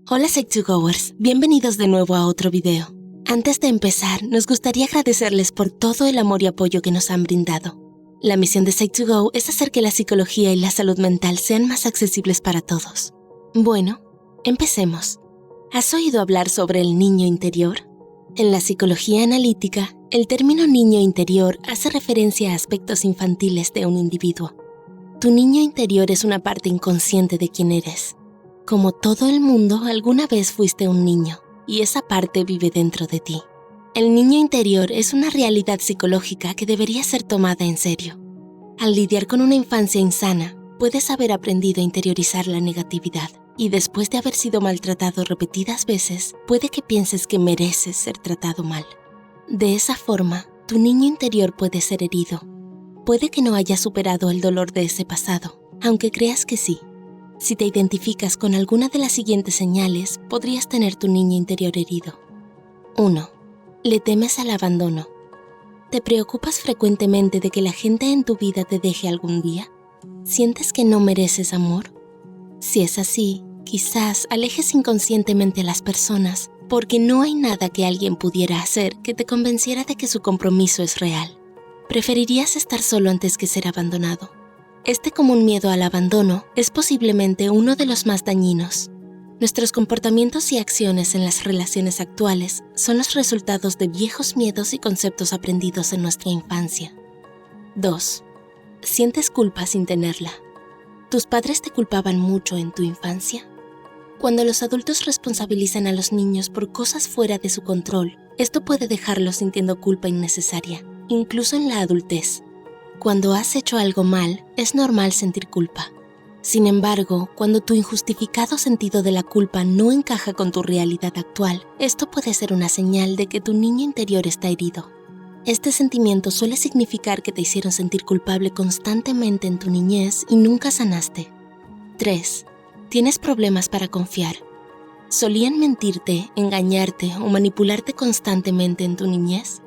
Hola Psych2Goers, bienvenidos de nuevo a otro video. Antes de empezar, nos gustaría agradecerles por todo el amor y apoyo que nos han brindado. La misión de Psych2Go es hacer que la psicología y la salud mental sean más accesibles para todos. Bueno, empecemos. ¿Has oído hablar sobre el niño interior? En la psicología analítica, el término niño interior hace referencia a aspectos infantiles de un individuo. Tu niño interior es una parte inconsciente de quién eres. Como todo el mundo, alguna vez fuiste un niño, y esa parte vive dentro de ti. El niño interior es una realidad psicológica que debería ser tomada en serio. Al lidiar con una infancia insana, puedes haber aprendido a interiorizar la negatividad, y después de haber sido maltratado repetidas veces, puede que pienses que mereces ser tratado mal. De esa forma, tu niño interior puede ser herido. Puede que no hayas superado el dolor de ese pasado, aunque creas que sí. Si te identificas con alguna de las siguientes señales, podrías tener tu niño interior herido. 1. Le temes al abandono. ¿Te preocupas frecuentemente de que la gente en tu vida te deje algún día? ¿Sientes que no mereces amor? Si es así, quizás alejes inconscientemente a las personas, porque no hay nada que alguien pudiera hacer que te convenciera de que su compromiso es real. Preferirías estar solo antes que ser abandonado. Este común miedo al abandono es posiblemente uno de los más dañinos. Nuestros comportamientos y acciones en las relaciones actuales son los resultados de viejos miedos y conceptos aprendidos en nuestra infancia. 2. Sientes culpa sin tenerla. ¿Tus padres te culpaban mucho en tu infancia? Cuando los adultos responsabilizan a los niños por cosas fuera de su control, esto puede dejarlos sintiendo culpa innecesaria, incluso en la adultez. Cuando has hecho algo mal, es normal sentir culpa. Sin embargo, cuando tu injustificado sentido de la culpa no encaja con tu realidad actual, esto puede ser una señal de que tu niño interior está herido. Este sentimiento suele significar que te hicieron sentir culpable constantemente en tu niñez y nunca sanaste. 3. ¿Tienes problemas para confiar? ¿Solían mentirte, engañarte o manipularte constantemente en tu niñez?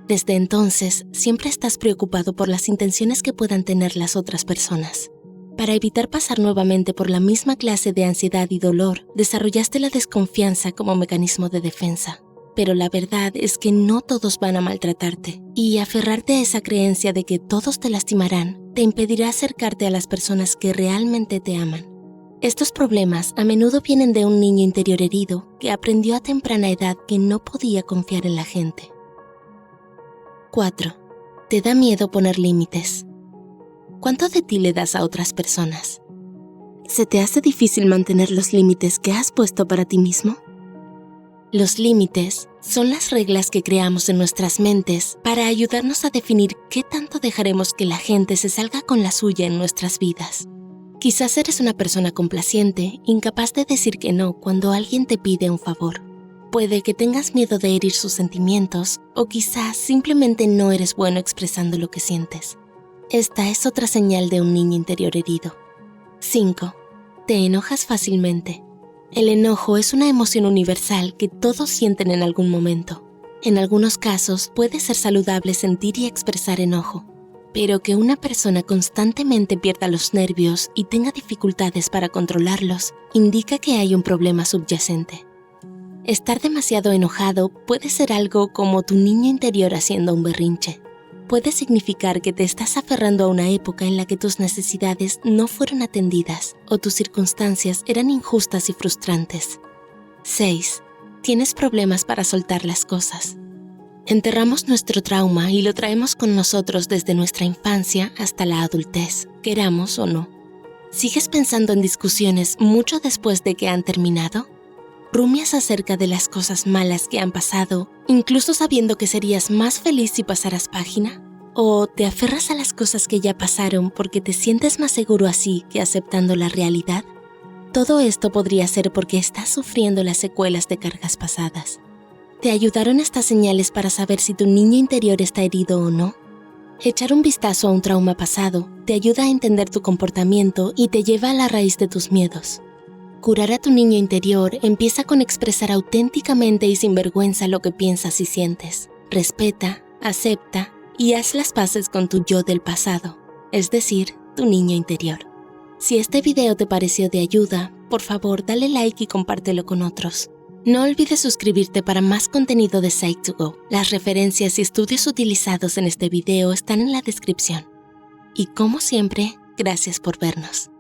Desde entonces, siempre estás preocupado por las intenciones que puedan tener las otras personas. Para evitar pasar nuevamente por la misma clase de ansiedad y dolor, desarrollaste la desconfianza como mecanismo de defensa. Pero la verdad es que no todos van a maltratarte, y aferrarte a esa creencia de que todos te lastimarán te impedirá acercarte a las personas que realmente te aman. Estos problemas a menudo vienen de un niño interior herido que aprendió a temprana edad que no podía confiar en la gente. 4. ¿Te da miedo poner límites? ¿Cuánto de ti le das a otras personas? ¿Se te hace difícil mantener los límites que has puesto para ti mismo? Los límites son las reglas que creamos en nuestras mentes para ayudarnos a definir qué tanto dejaremos que la gente se salga con la suya en nuestras vidas. Quizás eres una persona complaciente, incapaz de decir que no cuando alguien te pide un favor. Puede que tengas miedo de herir sus sentimientos o quizás simplemente no eres bueno expresando lo que sientes. Esta es otra señal de un niño interior herido. 5. Te enojas fácilmente. El enojo es una emoción universal que todos sienten en algún momento. En algunos casos puede ser saludable sentir y expresar enojo, pero que una persona constantemente pierda los nervios y tenga dificultades para controlarlos indica que hay un problema subyacente. Estar demasiado enojado puede ser algo como tu niño interior haciendo un berrinche. Puede significar que te estás aferrando a una época en la que tus necesidades no fueron atendidas o tus circunstancias eran injustas y frustrantes. 6. Tienes problemas para soltar las cosas. Enterramos nuestro trauma y lo traemos con nosotros desde nuestra infancia hasta la adultez, queramos o no. ¿Sigues pensando en discusiones mucho después de que han terminado? ¿Rumias acerca de las cosas malas que han pasado, incluso sabiendo que serías más feliz si pasaras página? ¿O te aferras a las cosas que ya pasaron porque te sientes más seguro así que aceptando la realidad? Todo esto podría ser porque estás sufriendo las secuelas de cargas pasadas. ¿Te ayudaron estas señales para saber si tu niño interior está herido o no? Echar un vistazo a un trauma pasado te ayuda a entender tu comportamiento y te lleva a la raíz de tus miedos. Curar a tu niño interior empieza con expresar auténticamente y sin vergüenza lo que piensas y sientes. Respeta, acepta y haz las paces con tu yo del pasado, es decir, tu niño interior. Si este video te pareció de ayuda, por favor dale like y compártelo con otros. No olvides suscribirte para más contenido de Psych2Go. Las referencias y estudios utilizados en este video están en la descripción. Y como siempre, gracias por vernos.